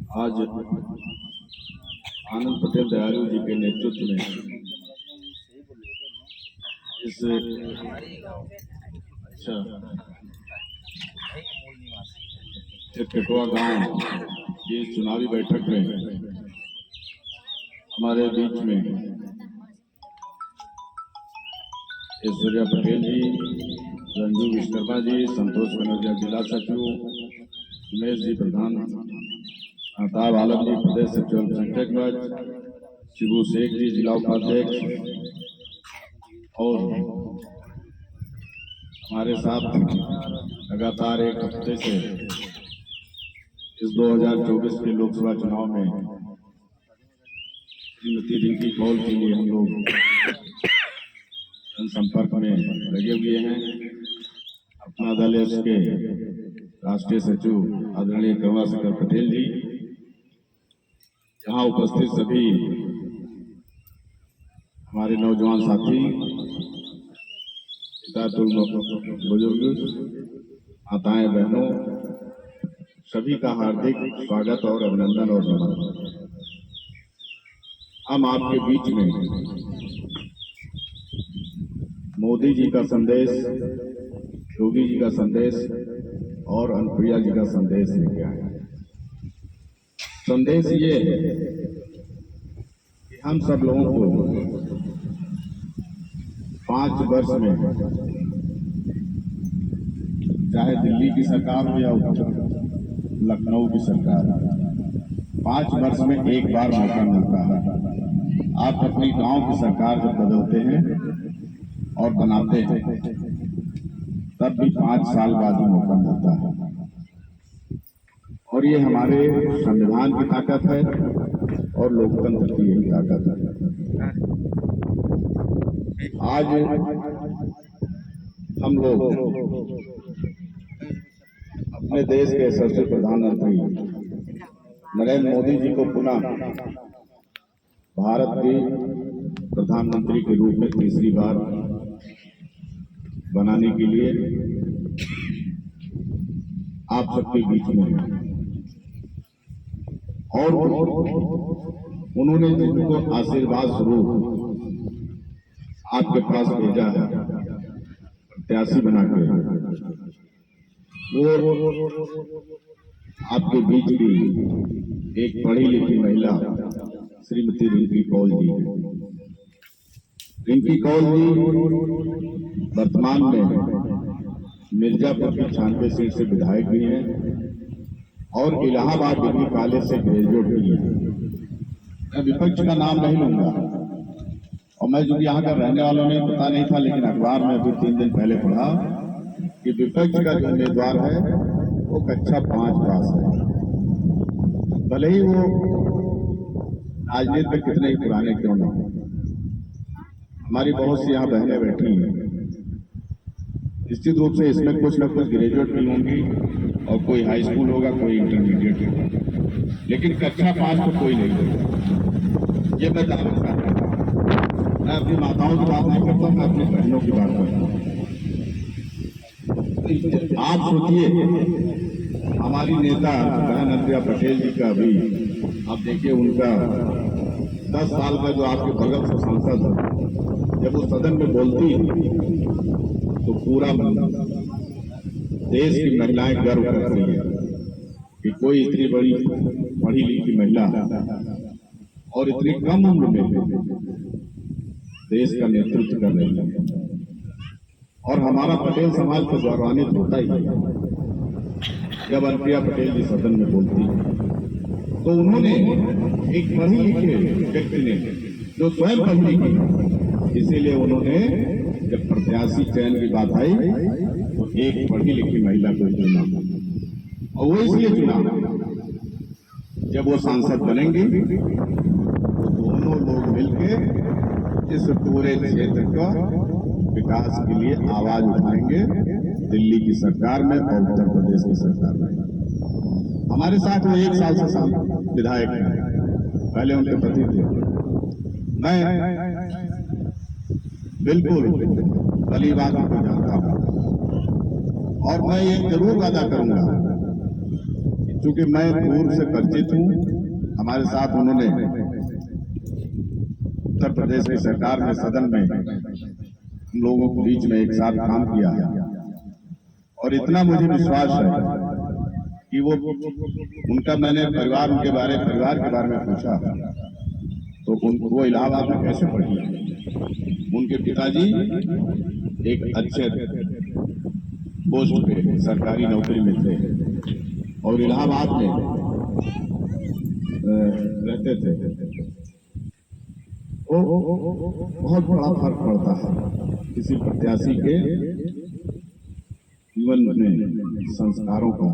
आज आनंद पटेल दयालु जी के नेतृत्व में इस टिटवा गांव की चुनावी बैठक में हमारे बीच में ऐश्वर्या पटेल जी, रंजू विश्वकर्मा जी, संतोष कनौजिया जिला सचिव, उमेश जी प्रधान, अमिताभ आलम जी प्रदेश सचिव अल्पसंख्यक, शिबू शेख जी जिला उपाध्यक्ष और हमारे साथ लगातार एक हफ्ते से इस 2024 के लोकसभा चुनाव में श्रीमती रिंकी कौल के लिए हम लोग जनसंपर्क में लगे हुए हैं। अपना दल है उसके राष्ट्रीय सचिव आदरणीय करुणाशंकर पटेल जी, यहाँ उपस्थित सभी हमारे नौजवान साथी, बुजुर्ग, माताएं, बहनों, सभी का हार्दिक स्वागत और अभिनंदन और नमन। हम आपके बीच में मोदी जी का संदेश, योगी जी का संदेश और अनुप्रिया जी का संदेश लेके आए। संदेश ये है कि हम सब लोगों को 5 वर्ष में, चाहे दिल्ली की सरकार हो या लखनऊ की सरकार, 5 वर्ष में एक बार मौका मिलता है। आप अपनी गांव की सरकार जब बदलते हैं और बनाते हैं तब भी 5 साल बाद ही मौका मिलता है, और ये हमारे संविधान की ताकत है और लोकतंत्र की यही ताकत है। आज हम लोग अपने देश के यशस्वी प्रधानमंत्री नरेंद्र मोदी जी को पुनः भारत के प्रधानमंत्री के रूप में तीसरी बार बनाने के लिए आप सबके बीच में हैं, और उन्होंने जिनको आशीर्वाद स्वरूप आपके पास भेजा है प्रत्याशी बनाकर, वो आपके बीच भी एक पढ़ी लिखी महिला श्रीमती रिंकी कौल जी। रिंकी कौल जी वर्तमान में मिर्जापुर की 96 सीट से विधायक भी हैं और इलाहाबाद डिग्री कॉलेज से ग्रेजुएट भी हैं। मैं विपक्ष का नाम नहीं लूंगा, और मैं जो यहाँ का रहने वालों ने पता नहीं था, लेकिन अखबार में अभी 3 दिन पहले पढ़ा कि विपक्ष का जो उम्मीदवार है वो कक्षा 5 पास है। भले ही वो राजनीति में कितने ही पुराने क्यों न हो। हमारी बहुत सी यहाँ बहनें बैठी हैं, निश्चित रूप से इसमें कुछ न कुछ ग्रेजुएट भी होंगी और कोई हाई स्कूल होगा, कोई इंटरमीडिएट होगा, लेकिन कक्षा 5 को कोई नहीं होगा। ये मैं दावा करता हूँ। मैं अपनी माताओं की बात नहीं करता, मैं अपनी बहनों की बात करता हूँ। आप सोचिए, हमारी नेता बहन अनुप्रिया पटेल जी का भी आप देखिए, उनका 10 साल का जो आपके बगल से सांसद है, जब वो सदन में बोलती तो पूरा देश की महिलाएं गर्व करती है कि कोई इतनी बड़ी पढ़ी लिखी महिला और इतनी कम उम्र में देश का नेतृत्व कर रही है। और हमारा पटेल समाज तो गौरवान्वित होता ही है जब अनुप्रिया पटेल जी सदन में बोलती है। तो उन्होंने एक पढ़ी लिखे व्यक्ति ने, जो स्वयं पढ़ी लिखी, इसीलिए उन्होंने जब प्रत्याशी चयन की बात आई तो एक पढ़ी लिखी महिला को चुना, और वो इसलिए चुना जब वो सांसद बनेंगे तो दोनों लोग मिलकर इस पूरे क्षेत्र का विकास के लिए आवाज उठाएंगे, दिल्ली की सरकार में और उत्तर प्रदेश की सरकार में। हमारे साथ वो 1 साल से विधायक हैं, पहले उनके पति थे। मैं बिल्कुल भली बातों को जानता हूं, और मैं ये जरूर वादा करूंगा चूंकि मैं पूर्व से परिचित हूं, हमारे साथ उन्होंने उत्तर प्रदेश की सरकार में सदन में हम लोगों के बीच में एक साथ काम किया है और इतना मुझे विश्वास है कि वो उनका मैंने परिवार के बारे में पूछा तो वो इलाहाबाद में कैसे पढ़ी। उनके पिताजी एक अच्छे पोस्ट पे सरकारी नौकरी में थे और इलाहाबाद में रहते थे। वो बहुत बड़ा फर्क पड़ता है किसी प्रत्याशी के जीवन में संस्कारों का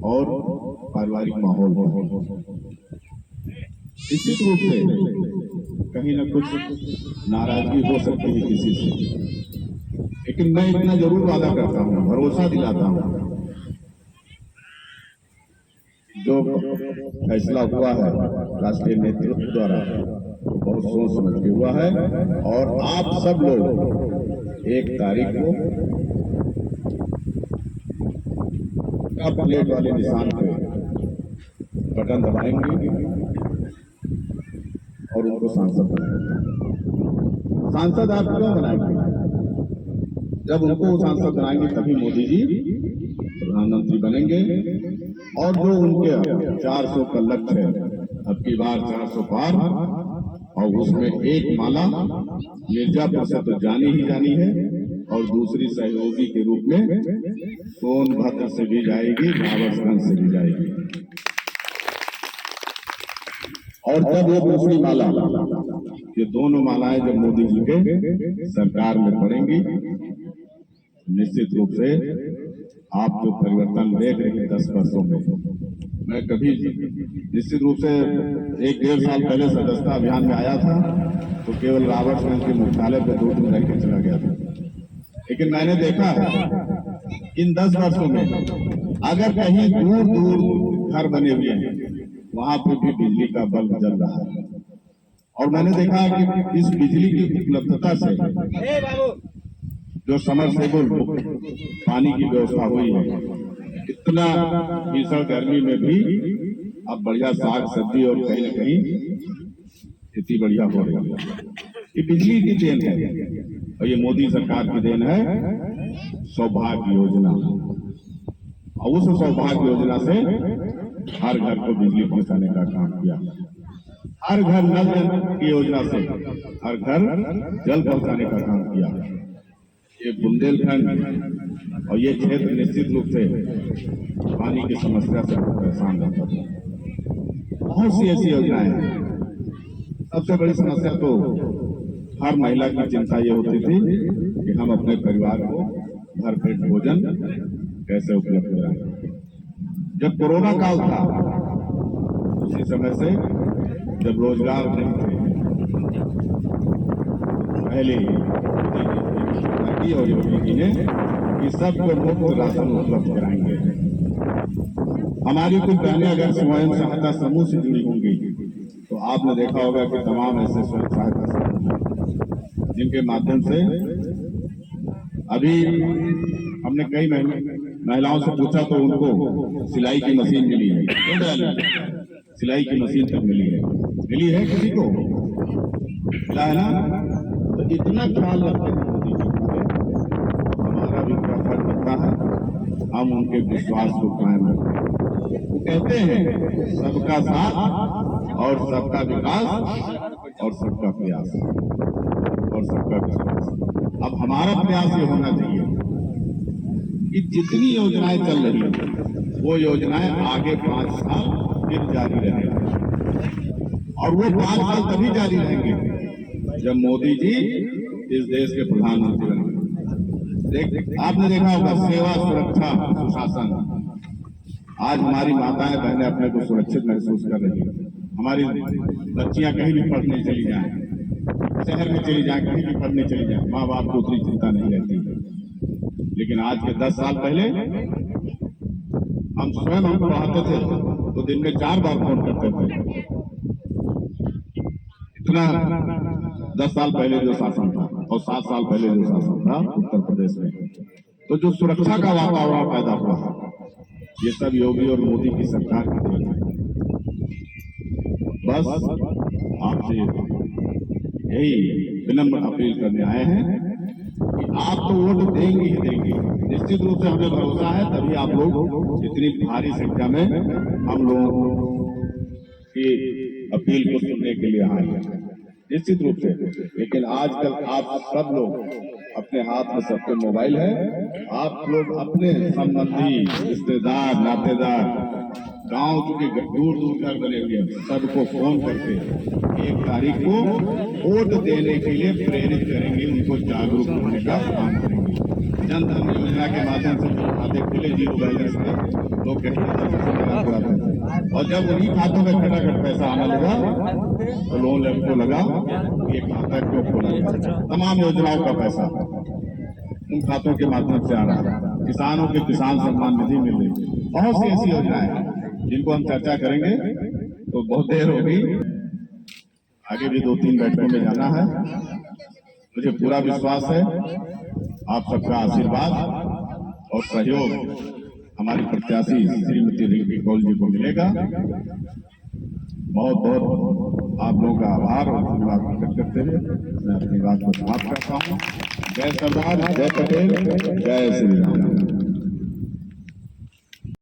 और पारिवारिक माहौल का। निश्चित रूप से कहीं ना कुछ नाराजगी हो सकती है किसी से, लेकिन मैं इतना जरूर वादा करता हूं, भरोसा दिलाता हूं, जो फैसला हुआ है राष्ट्रीय नेतृत्व द्वारा बहुत सोच समझ के हुआ है और आप सब लोग 1 तारीख को प्लेट वाले निशान पे बटन दबाएंगे और उनको सांसद बनाएंगे। सांसद आप क्यों बनाएंगे? जब उनको सांसद बनाएंगे तभी मोदी जी प्रधानमंत्री बनेंगे और जो उनके 400 का लक्ष्य है, अब की बार 400 पार, और उसमें एक माला मिर्जापुर से तो जानी ही जानी है और दूसरी सहयोगी के रूप में सोनभद्र से भी जाएगी, रावतगंज से भी जाएगी। और जब ये दूसरी माला, ये दोनों मालाएं जब मोदी जी के सरकार में पड़ेंगी, निश्चित रूप से आप जो परिवर्तन देख रहे हैं 10 वर्षों में, मैं कभी निश्चित रूप से 1-1.5 साल पहले सदस्यता अभियान में आया था तो केवल रावतगंज के मुख्यालय पर 2 दिन रह के चला गया था, लेकिन मैंने देखा है इन 10 वर्षों में अगर कहीं दूर दूर घर बने हुए हैं वहां पर भी बिजली का बल्ब जल रहा है और मैंने देखा है कि इस बिजली की उपलब्धता से जो समरसेबल पानी की व्यवस्था हुई है, इतना भीषण गर्मी में भी अब बढ़िया साग सब्जी और कहीं न कहीं खेती बढ़िया हो रही है। ये बिजली की देन है और ये मोदी सरकार की देन है सौभाग्य योजना, और उस सौभाग्य योजना से हर घर को बिजली पहुंचाने का काम किया, हर घर नल की योजना से हर घर जल पहुंचाने का काम किया। ये बुंदेलखंड और ये क्षेत्र निश्चित रूप से पानी की समस्या से परेशान रहता था। बहुत सी ऐसी योजनाएं हैं। सबसे बड़ी समस्या तो हर महिला की चिंता ये होती थी कि हम अपने परिवार को भरपेट भोजन कैसे उपलब्ध कराएं। जब कोरोना काल था उसी समय से जब रोजगार नहीं थे, पहले और योगी जी ने कि सबको मुफ्त राशन उपलब्ध कराएंगे। हमारी कुछ बहनें अगर स्वयं सहायता समूह से जुड़ी होंगी तो आपने देखा होगा कि तमाम ऐसे स्वयं सहायता समूह जिनके माध्यम से अभी हमने कई महिलाओं से पूछा तो उनको सिलाई की मशीन मिली है, सिलाई की मशीन तक मिली है किसी को मिला है ना। तो इतना ख्याल रखते हैं मोदी जी, हमारा भी फर्ज बनता है हम उनके विश्वास को कायम रखें। वो कहते हैं सबका साथ और सबका विकास और सबका प्रयास और सबका विश्वास। अब हमारा प्रयास ये होना चाहिए कि जितनी योजनाएं चल रही हैं वो योजनाएं आगे 5 साल फिर जारी रहेंगी और वो 5 साल तभी जारी रहेंगे जब मोदी जी इस देश के प्रधानमंत्री बनेंगे। आपने देखा होगा सेवा, सुरक्षा, सुशासन। आज हमारी माताएं बहनें अपने को सुरक्षित महसूस कर रही है। हमारी बच्चियां कहीं भी पढ़ने चली जाएं, शहर में चली जाएं, कहीं भी पढ़ने चली जाएं, माँ बाप को उतनी चिंता नहीं रहती। लेकिन आज के 10 साल पहले हम स्वयं हमको पढ़ाते थे तो दिन में 4 बार फोन करते थे। इतना 10 साल पहले जो शासन था और 7 साल पहले जो शासन था उत्तर प्रदेश में, तो जो सुरक्षा का वातावरण पैदा हुआ, ये सब योगी और मोदी की सरकार की देन है। बस आपसे यही विनम्र अपील करने आए हैं कि आप तो वोट देंगे ही देंगे, निश्चित रूप से हमें भरोसा है, तभी आप लोग इतनी भारी संख्या में हम लोगों की अपील को सुनने के लिए आए हैं, निश्चित रूप से। लेकिन आजकल आप सब लोग अपने हाथ में सबके मोबाइल है, आप लोग अपने संबंधी, रिश्तेदार, नातेदार, गांव चूंकि दूर दूर घर बने हुए हैं, सबको फोन करके 1 तारीख को वोट देने के लिए प्रेरित करेंगे, उनको जागरूक करने का काम करेंगे। जन धन योजना के माध्यम से जो खाते खुले 0 बैलेंस में लोग और जब उन्हीं खातों में खटाखट पैसा आने लगा तो लोगों को लगा ये खाता क्यों खोला गया। तमाम योजनाओं का पैसा उन खातों के माध्यम से आ रहा है। किसानों के किसान सम्मान निधि मिल रही, बहुत सी ऐसी योजनाएं हैं जिनको हम चर्चा करेंगे। तो बहुत देर होगी, आगे भी 2-3 बैठकों में जाना है। मुझे पूरा विश्वास है आप सबका आशीर्वाद और सहयोग हमारी प्रत्याशी श्रीमती रिंकी कौल जी को मिलेगा। बहुत बहुत आप लोगों का आभार और धन्यवाद व्यक्त करते हुए मैं अपनी बात को समाप्त करता हूँ। जय सरदार, जय पटेल, जय श्री राम।